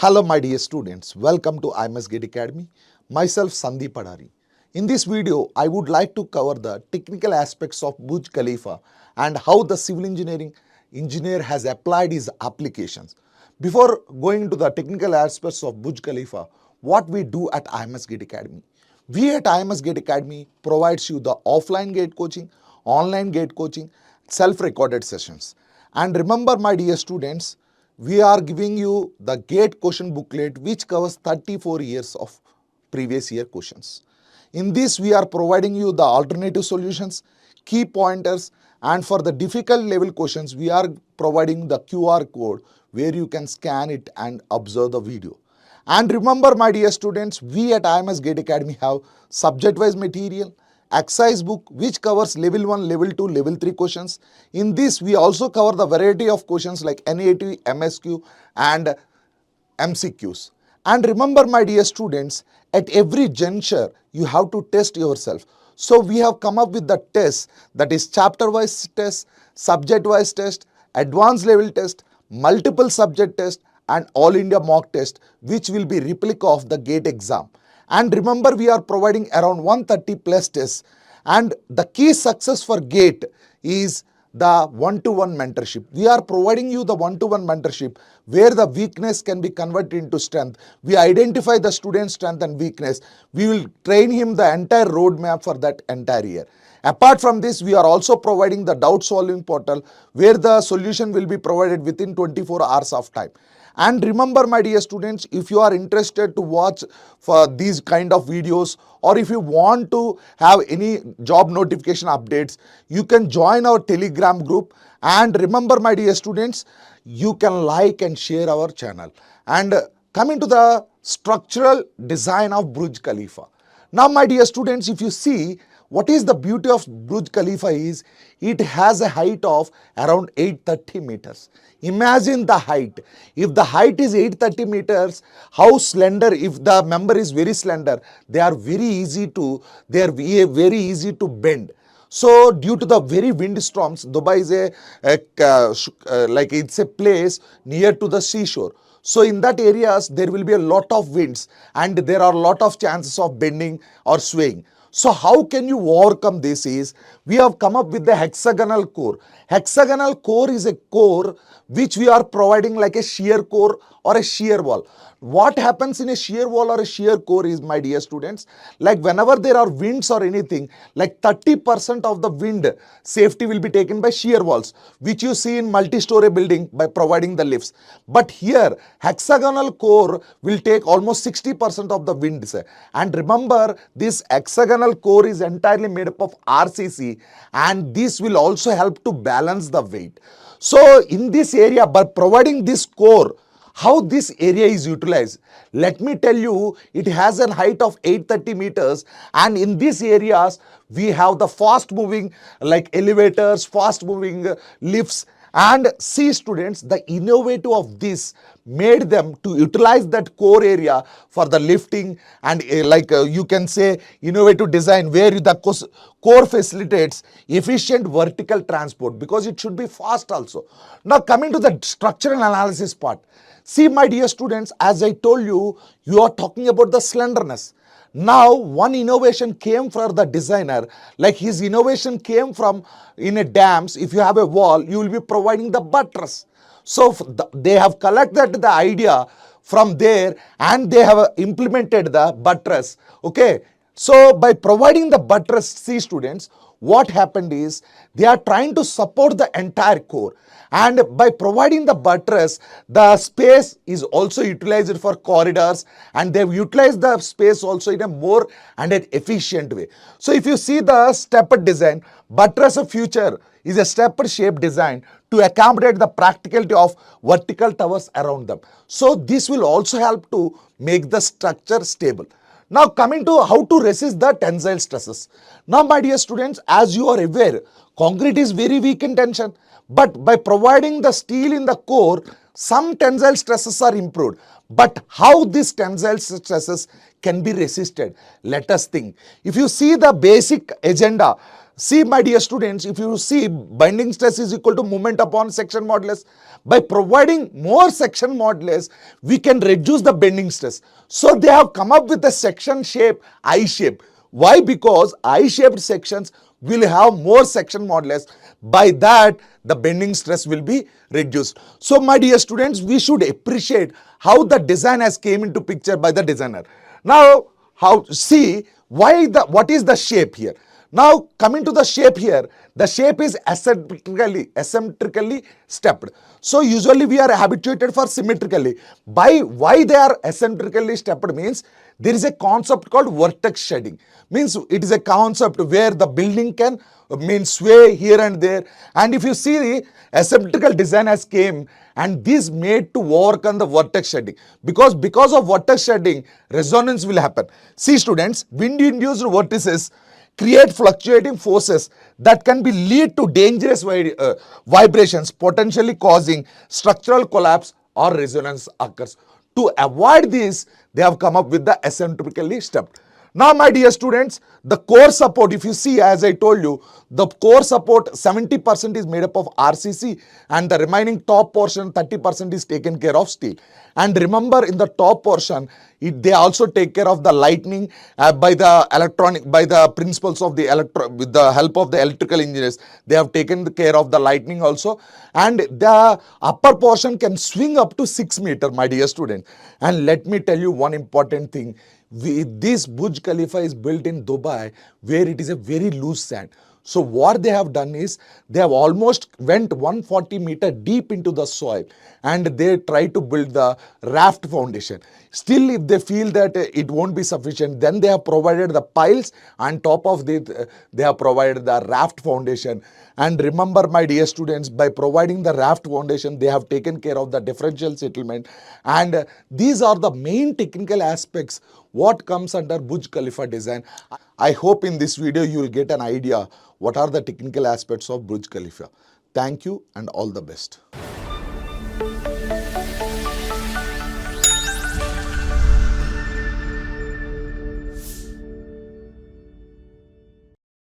Hello my dear students, welcome to IMS Gate Academy. Myself Sandeep Padari. In this video, I would like to cover the technical aspects of Burj Khalifa and how the civil engineer has applied his applications. Before going into the technical aspects of Burj Khalifa, what we do at IMS Gate Academy. We at IMS Gate Academy provides you the offline gate coaching, online gate coaching, self-recorded sessions. And remember my dear students, we are giving you the GATE question booklet which covers 34 years of previous year questions. In this, we are providing you the alternative solutions, key pointers, and for the difficult level questions, we are providing the QR code where you can scan it and observe the video. And remember, my dear students, we at IMS Gate Academy have subject-wise material, exercise book which covers level 1, level 2, level 3 questions. In this, we also cover the variety of questions like NAT, MSQ and MCQs. And remember my dear students, at every juncture, you have to test yourself. So we have come up with the tests, that is chapter-wise test, subject-wise test, advanced level test, multiple subject test and all India mock test which will be replica of the GATE exam. And remember, we are providing around 130 plus tests. And the key success for GATE is the one-to-one mentorship. We are providing you the one-to-one mentorship where the weakness can be converted into strength. We identify the student's strength and weakness. We will train him the entire roadmap for that entire year. Apart from this, we are also providing the doubt solving portal where the solution will be provided within 24 hours of time. And remember my dear students, if you are interested to watch for these kind of videos or if you want to have any job notification updates, you can join our Telegram group. And remember my dear students, you can like and share our channel. And coming to the structural design of Burj Khalifa. Now my dear students, if you see, what is the beauty of Burj Khalifa is, it has a height of around 830 meters. Imagine the height. If the height is 830 meters, how slender, if the member is very slender, they are very easy to bend. So due to the very windstorms, Dubai is like it's a place near to the seashore. So in that areas, there will be a lot of winds and there are a lot of chances of bending or swaying. So how can you overcome this is, we have come up with the hexagonal core. Hexagonal core is a core which we are providing like a shear core or a shear wall. What happens in a shear wall or a shear core is, my dear students, like whenever there are winds or anything, like 30% of the wind safety will be taken by shear walls, which you see in multi-story building by providing the lifts. But here, hexagonal core will take almost 60% of the wind. And remember, this hexagonal core is entirely made up of RCC and this will also help to balance the weight. So in this area, by providing this core, how this area is utilized, let me tell you, it has a height of 830 meters and in these areas we have the fast moving like elevators, fast moving lifts. And see students, the innovative of this made them to utilize that core area for the lifting and you can say innovative design where the core facilitates efficient vertical transport because it should be fast also. Now coming to the structural analysis part. See my dear students, as I told you, you are talking about the slenderness. Now one innovation came for the designer, like his innovation came from in a dams, if you have a wall, you will be providing the buttress. So they have collected the idea from there and they have implemented the buttress. Okay. So by providing the buttress, see students, what happened is they are trying to support the entire core. And by providing the buttress, the space is also utilized for corridors and they've utilized the space also in a more and an efficient way. So if you see the stepped design, buttress of future is a stepped shape design to accommodate the practicality of vertical towers around them. So this will also help to make the structure stable. Now coming to how to resist the tensile stresses. Now my dear students, as you are aware, concrete is very weak in tension. But by providing the steel in the core, some tensile stresses are improved. But how these tensile stresses can be resisted? Let us think. If you see the basic agenda, See, my dear students, if you see binding stress is equal to moment upon section modulus. By providing more section modulus, we can reduce the bending stress. So they have come up with the section shape I shape. Why? Because I shaped sections will have more section modulus. By that, the bending stress will be reduced. So my dear students, we should appreciate how the design has came into picture by the designer. Now, see what is the shape here? Now coming to the shape here, the shape is eccentrically stepped. So usually we are habituated for symmetrically. By why they are eccentrically stepped means there is a concept called vertex shedding. Means it is a concept where the building can sway here and there. And if you see the asymmetrical design has came and this made to overcome the vertex shedding. Because of vertex shedding, resonance will happen. See students, wind induced vortices create fluctuating forces that can be lead to dangerous vibrations, potentially causing structural collapse or resonance occurs. To avoid this, they have come up with the eccentrically stepped. Now, my dear students, the core support, if you see, as I told you, the core support 70% is made up of RCC and the remaining top portion 30% is taken care of steel. And remember, in the top portion, they also take care of the lightning by the principles of with the help of the electrical engineers. They have taken care of the lightning also. And the upper portion can swing up to 6 meters, my dear student. And let me tell you one important thing. This Burj Khalifa is built in Dubai, where it is a very loose sand. So what they have done is they have almost went 140 meter deep into the soil and they try to build the raft foundation. Still, if they feel that it won't be sufficient, then they have provided the piles, on top of it they have provided the raft foundation. And remember, my dear students, by providing the raft foundation, they have taken care of the differential settlement. And these are the main technical aspects what comes under Burj Khalifa design. I hope in this video you will get an idea what are the technical aspects of Burj Khalifa. Thank you and all the best.